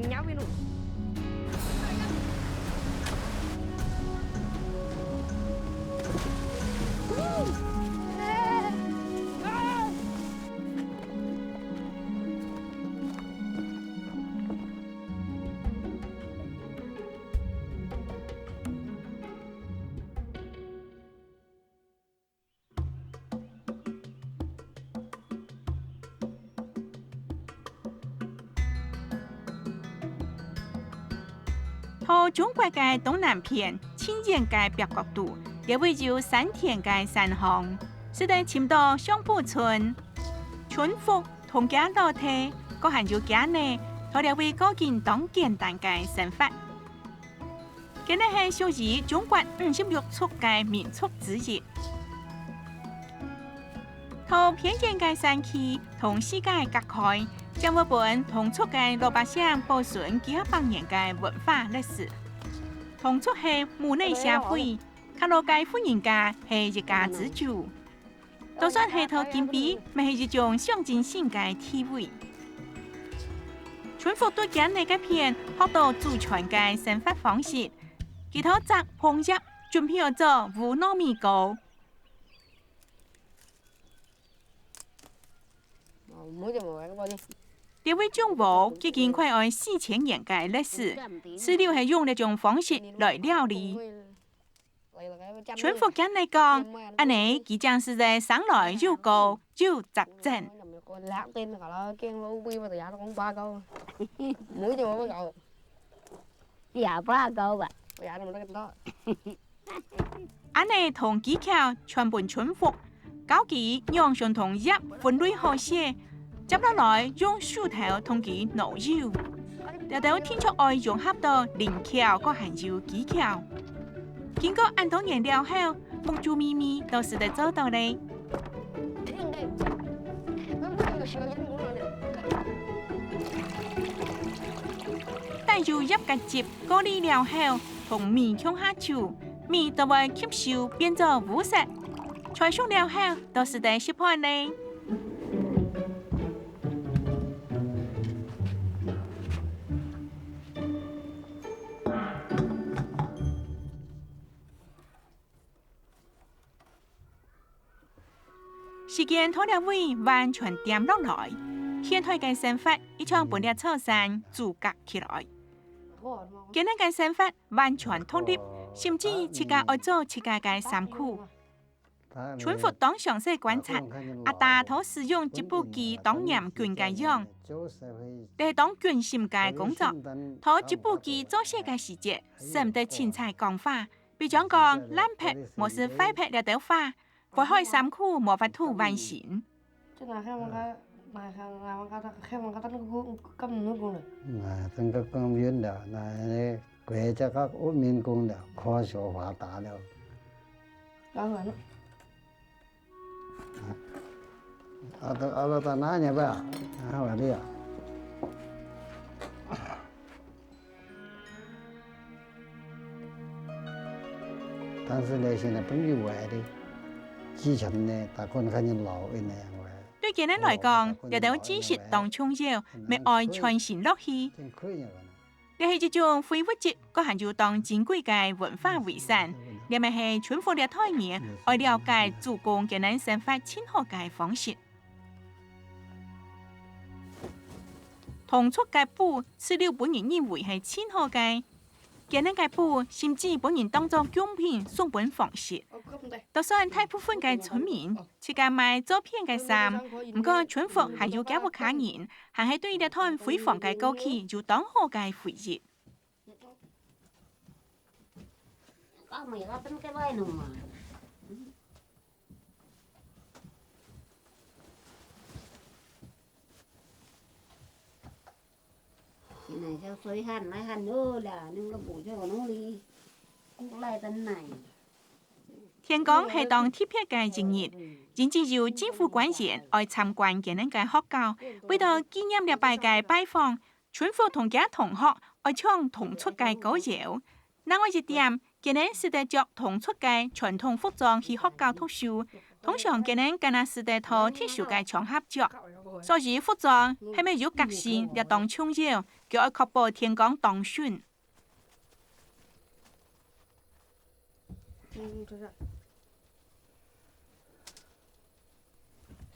nhau với nó. Thô中国嘅东南片，青岩嘅北角度，亦會有山田嘅山巷，是在深到上埔村。村福同家老體，個還有家呢，佢哋會過見當簡單嘅生活。今日係屬於中國56族嘅民族之一。同偏見嘅山區同世界隔開。將我本同族嘅老百姓保存幾百年嘅文化歷史。同族係母內社會，卡路嘅富人家係一家之主。就算係套金幣，咪係一種象徵性嘅地位。村福對今日嘅片學到祖傳嘅生活方式，佢哋則烹飪準備做烏糯米糕。這位中國已經快要4000年嘅歷史，史料係用呢種方式來料理。村福人嚟講，安尼佢將是在上來又高又雜整。安尼同技巧全本村福，高級用相同葉分類好些。接落來用樹頭同佢攪揉，條條天出愛融合到靈巧個含有技巧。經過按多年了後，木珠咪咪都是得做到嘞。但要入個接過濾了後，同米向下煮，米就會吸收變做烏色，菜熟了後都是得食盤嘞。時間拖了位完全掂落來，現代嘅生活一場本地草山組合起來。今日嘅生活完全獨立，甚至自家愛做自家嘅衫褲。村福當詳細觀察，阿大頭使用織布機當嚴捲嘅樣，但係當捲心嘅工作，拖織布機做些嘅時節，甚得青菜講法，比如講藍皮冇是灰皮了豆花。會開衫褲冇法度完成。整個公園了，那國家個國民工了，科學發達了。阿到哪呢吧？哪話的呀？但是呢，現在本地外的。對今日來講，又到知識當重要，咪愛傳承落去。又係一種非物質，個含有當珍貴嘅文化遺產。又咪係村福嘅代言，愛了解祖公今日生活親和嘅方式。同族嘅布，史料本人認為係親和嘅。今日嘅布，甚至本人當作獎品送本方式。就算大部分嘅村民自家買照片嘅衫，唔過村福係要交個客人，還係對一趟輝煌嘅過去有當好嘅回憶。này theo suối hàn lại hàn nữa là nhưng nó bổ cho nó đi cũng lại tân này。天光係當特別嘅節日，甚至有政府官員愛參觀今日嘅學校，為到紀念了拜嘅拜訪，村福同家同學愛唱同族嘅歌謠。另外一點，今日是得着同族嘅傳統服裝去學校讀書，通常今日跟那是得套特殊嘅場合着，所以服裝係咪有革新，亦當重要。叫愛確保天光當選。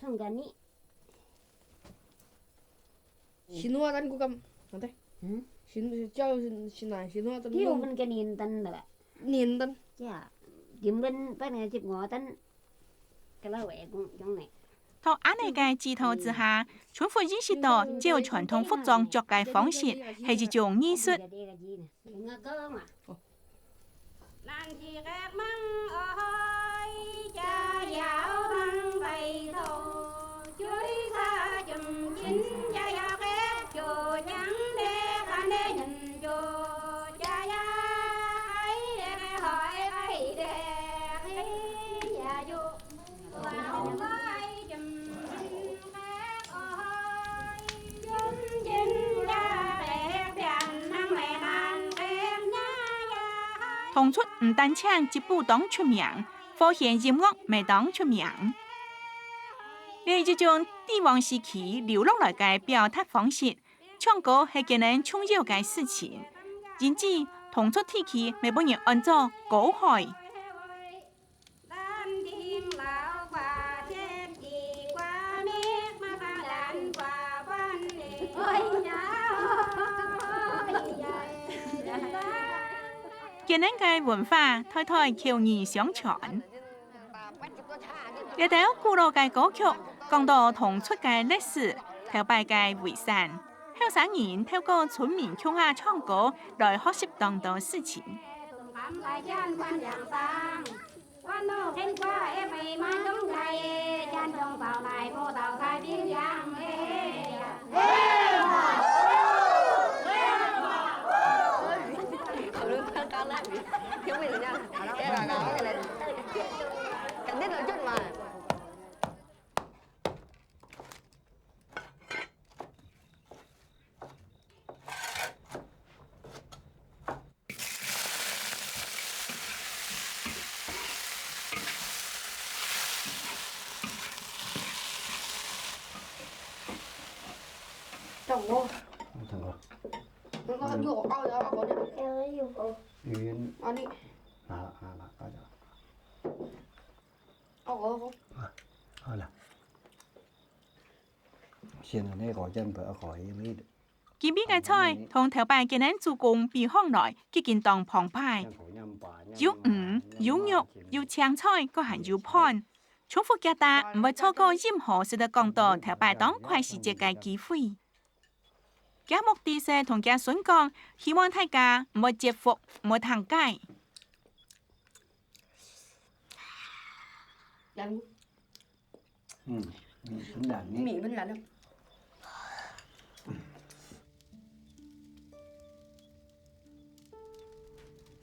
성간이 신호하던 구감 어때? 응? 신호하던 thiếu bên cái niên tân rồi niên dạ điểm bên bên này chụp ngõ tân cái lá quẹ cũng trong này 在安尼個指導之下，全副意識到照傳統服裝作嘅方式係一種藝術。 ngơ cơ mà làm gì các măng ơi cha giáo thân bày thầu chuối xa chùm chín cha giáo ghét chùa trắng đê khăn đê nhìn chùa cha gia ấy đê hỏi ấy đê nhà du vào vai chùm chín khác ơi chùm chín cha đẹp đàn năng mẹ đàn đẹp nha 同出唔單唱節舞當出名，科弦音樂未當出名。呢一種帝王時期流落來嘅表達方式，唱歌係件人重要嘅事情，因此同出地區未本人按照歌海。 Đan thiên lão quả chết gì qua miết mà pha đàn quả văn nề ôi nhà ôi件人嘅文化代代口耳相傳。呢條古老嘅歌曲講到同出嘅歷史、頭擺嘅遺產，後生人透過村民鄉下唱歌來學習當道事情。 tùng phạm lại chan quan dạng sang quan nô khen qua em mày mai giống gầy chan trong tàu này cô tàu thái biên giang cao lên thiếu gì nha em là cái này cần biết nói chút mà chồng cô Thằng nó hình như có ao rồi ao có đi ơi yêu cô Yến ao đi có rồi. ao có không Thôi là Xin ở đây có chân vợ khỏi mới được. 見邊嘅菜同頭擺嘅人做工比行來，佢見當澎湃，有魚、有肉、有青菜，個還有盤。重複夾達唔會錯過任何值得講到頭擺當快時節嘅機會。嘅目的係同嘅孫講，希望大家唔會折服，唔會行街。 làm Cũng đàn ấy. mì bên là đâu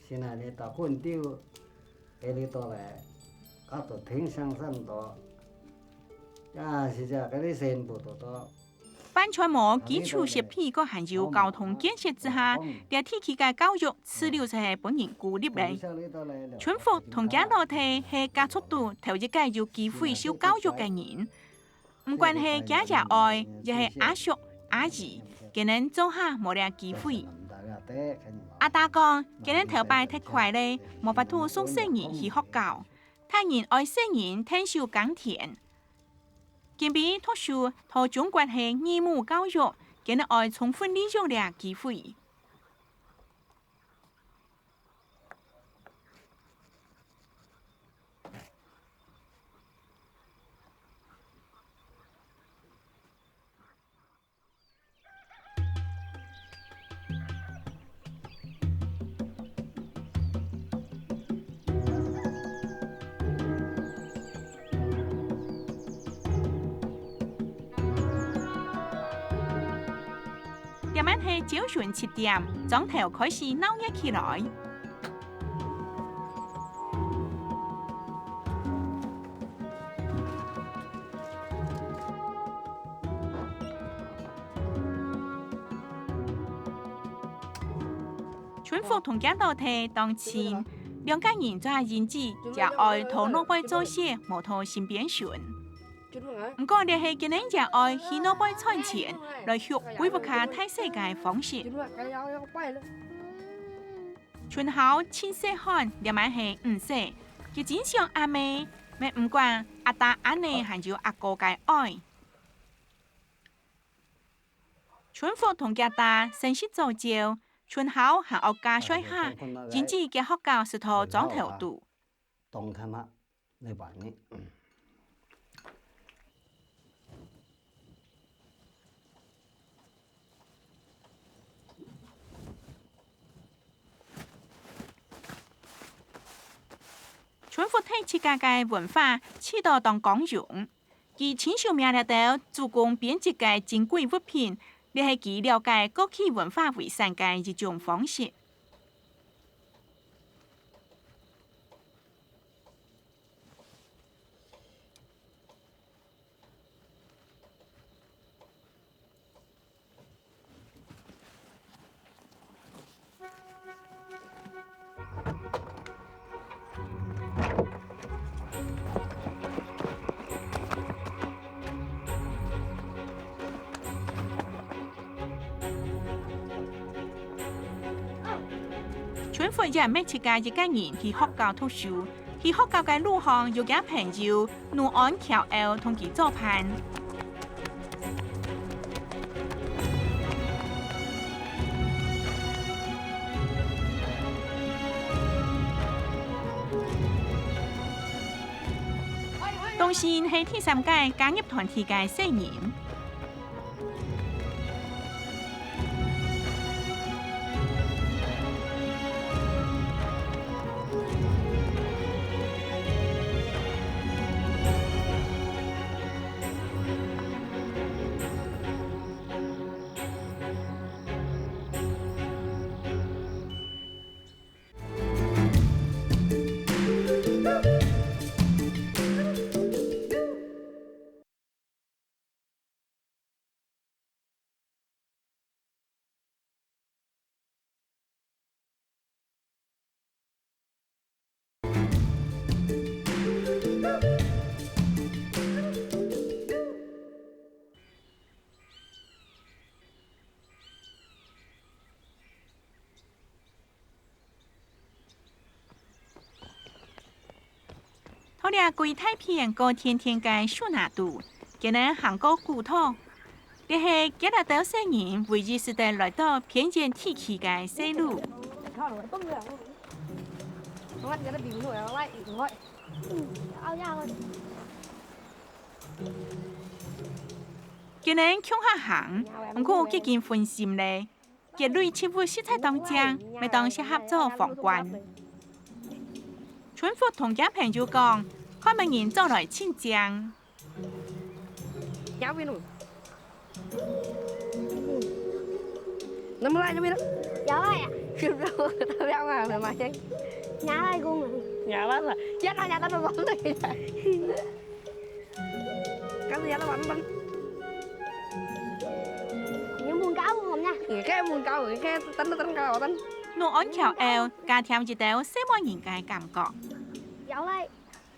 Xin là để tao quân tiêu cái đi tao lại các tổ thính sang sân tao ya thì giờ cái đi sen bộ tao 班全模基礎設備個還有交通建設之下，嘅地區嘅教育資料就係本人孤立嚟。全服同家落地係加速度頭一屆有機會受教育嘅人，唔關係家人愛，亦係阿叔阿姨，嘅人做下冇呢機會。阿大講，嘅人頭擺太快咧，冇法度送細人去學校，他人愛細人聽受耕田。 建比讀書同中國係義務教育，嘅人愛充分利用呢個機會。夜晚係早上7點，鐘頭開始鬧熱起來。村服同家落地當前，兩家人就係認知，就愛同老輩做些，冇同身邊選。 chút 唔過你係今年熱愛去諾貝賺錢來學恢復下睇世界方式。春後千歲漢，你咪係唔識，佢真想阿妹，咪唔管阿大阿妹還有阿哥嘅愛。春福同家大成績造就，春後還學家水下，甚至嘅學校是套裝頭度。東看嘛，你辦呢？春福睇自家嘅文化，似到當講用，佢親手命令到主攻編輯嘅珍貴物品，你係佢了解過去文化遺產嘅一種方式。春福也每次嘅一個人去學校讀書，去學校嘅路上有個朋友努安橋後同佢做伴。當時係第三屆加入團體嘅成員。我哋歸太平過天天嘅樹拿度，今日行過古土，你係幾多到生人唯一是得來到偏見地區嘅西路。今日鄉下行，唔過幾件分心咧，結類似乎食材當正，咪當適合做房關。春福同家朋友講，看明人做來親將。有邊度？能不來就邊度？有啊呀，是不是我特別愛的嘛？nhà ai cũng nhà lắm rồi, chết nó nhà tao nó bắn đi rồi. Cái gì nó bắn? những buôn cáo không nha. Cái buôn cáo rồi, cái tính cao tính. 努安橋後，加添一道西方人嘅感覺。有啦，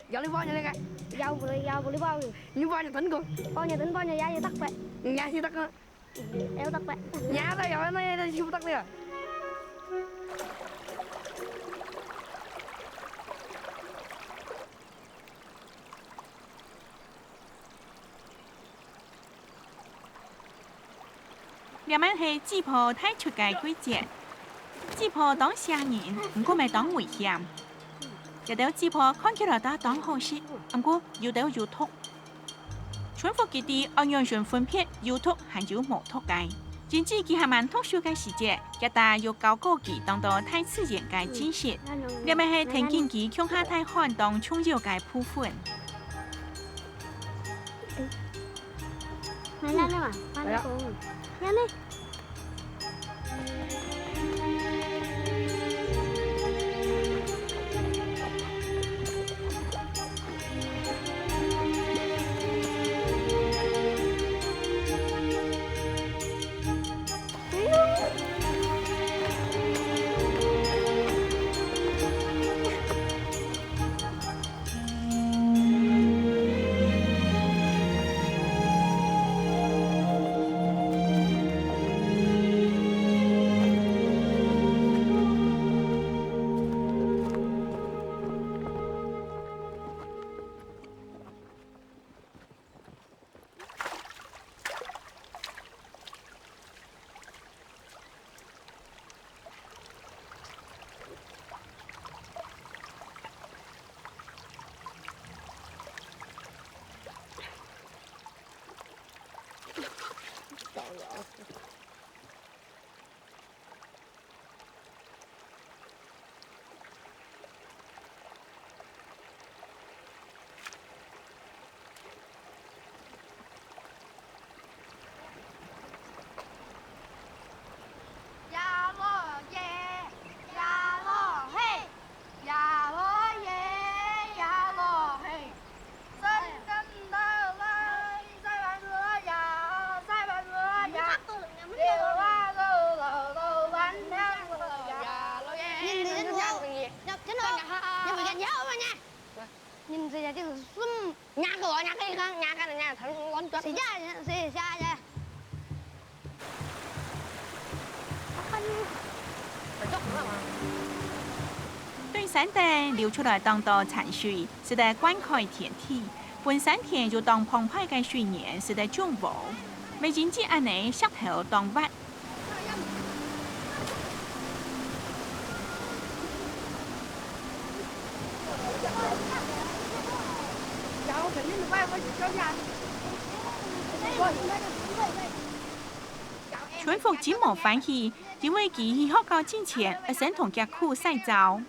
Giờ đi bao nhiêu đây cái? Dầu đi bao nhiêu? Như bao nhiêu tính cô? Bao nhiêu tính bao nhiêu giá như tắc vậy? Nhà thì tắc á. Eo tắc vậy. Nhà tao giờ nó siêu tắc đi à? Nhà máy係只婆睇出嘅規則，只婆當下人，唔過咪當危險。有啲只婆看起來都當好事，唔過有啲有毒。春福佢哋按樣順分別有毒還有無毒嘅，甚至佢係蠻特殊嘅時節，一旦要教過佢當到太自然嘅知識，你咪係聽見佢鄉下太寒當重要嘅部分。Mày lên đây mà, qua đây cùng. Lên đi. 真的，你不见鸟吗你？你们这些就是损nhà cửa nhà cái không nhà cái này nhà thằng con chó xì xa vậy. Phải chốt nữa mà. 对山地流出来当多产水，是在灌溉田地；本山田就当澎湃嘅水源，是在种植。未经济安尼石头当挖。村妇真冇欢喜，因为佢去学校之前，一生同疾苦洗澡。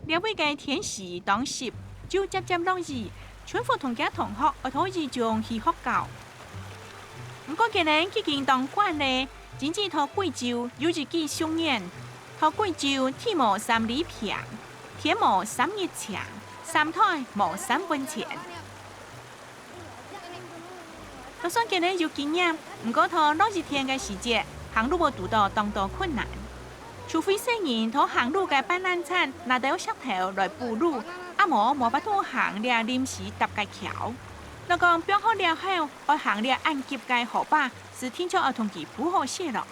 两位嘅天时当时就渐渐落雨，村妇同家同学我可以將去學校。不過今年已經當慣例，真正頭貴州有一句上言：頭貴州天無三里平，天無三日長，三台無三分錢。就算今年有經驗，不過頭落雨天嘅時節，行路會遇到當多困難。除非些人同行路嘅板爛產拿到石頭來補路，阿冇法度行了臨時搭嘅橋。若講標好了後，愛行了按揭嘅河壩，是天朝兒童佢補好些來。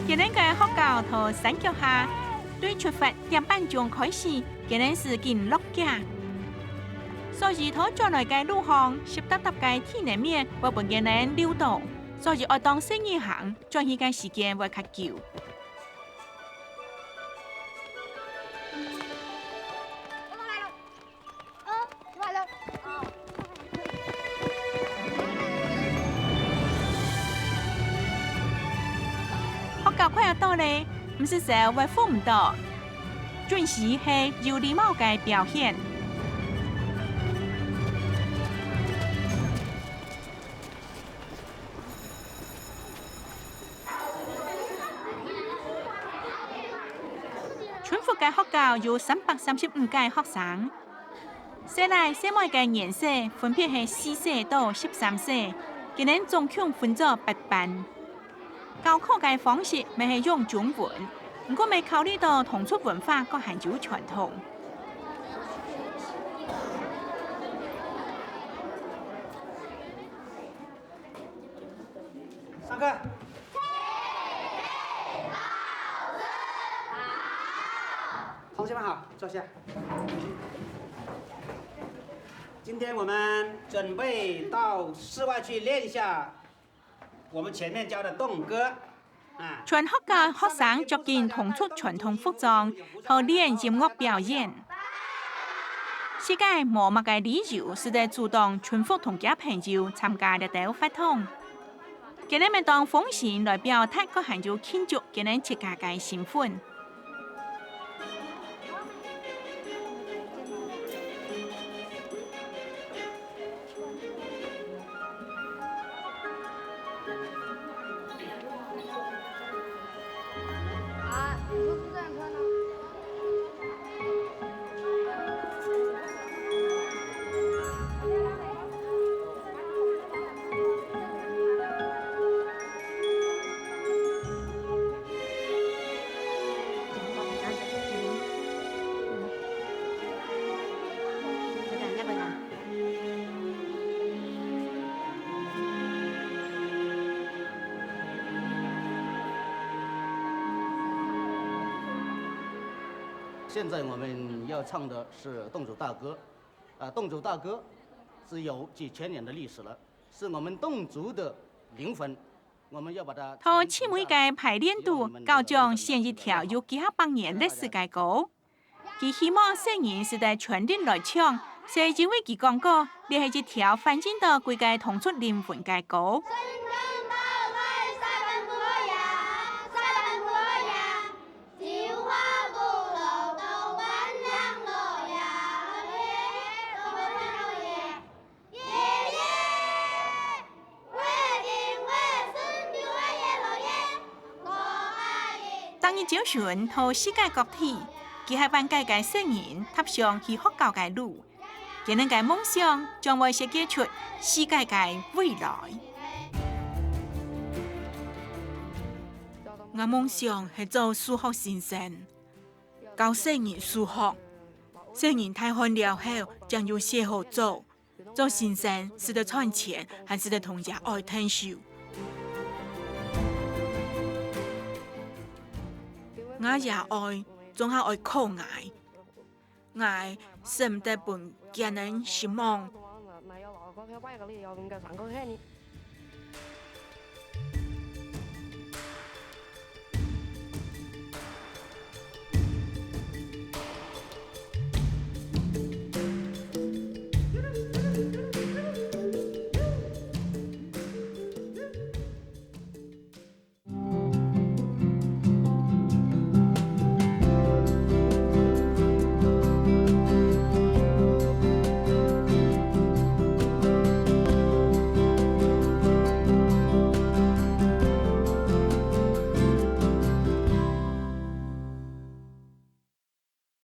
今年嘅學校同山腳下，對出發點半鐘開始，今年是見落架，所以佢將來嘅路項，濕答答嘅天氣面會本今年溜到，所以我當生意行，將呢個時間會較久。教快要到咧，唔是說為付唔到，準時係有禮貌嘅表現。春福嘅學校有335屆學生，寫嚟寫每嘅顏色分別係4色到13色，今年總共分咗8班。教課嘅方式咪係用中文，不過未考慮到同族文化個還有傳統。上課。同學們好，坐下。今天我們準備到室外去練一下我們前面教的動歌。全學嘅學生着件同族傳統服裝，和練音樂表演。世界冇乜嘅理由是在主動全福同家朋友參加呢啲活動。今日咪當風險來表達個還有慶祝今日自家嘅身份。现在我们要唱的是侗族大歌，侗族大歌是有几千年的历史了，是我們侗族的靈魂。我們要把它。同姊妹嘅排練度，教將寫一條有幾百年歷史嘅歌，佢希望世人是在全力來唱，是因為佢講過，呢係一條反映到規個同族靈魂嘅歌。當伊招選到世界各地，佢係萬計嘅世人踏上去學校嘅路，佢哋嘅夢想將會設計出世界嘅未來。我夢想係做數學先生，教世人數學，世人太寒了後將有些好做。做先生是得賺錢，還是得同人愛聽書。我也愛，總係愛靠愛。愛是唔得本家人希望。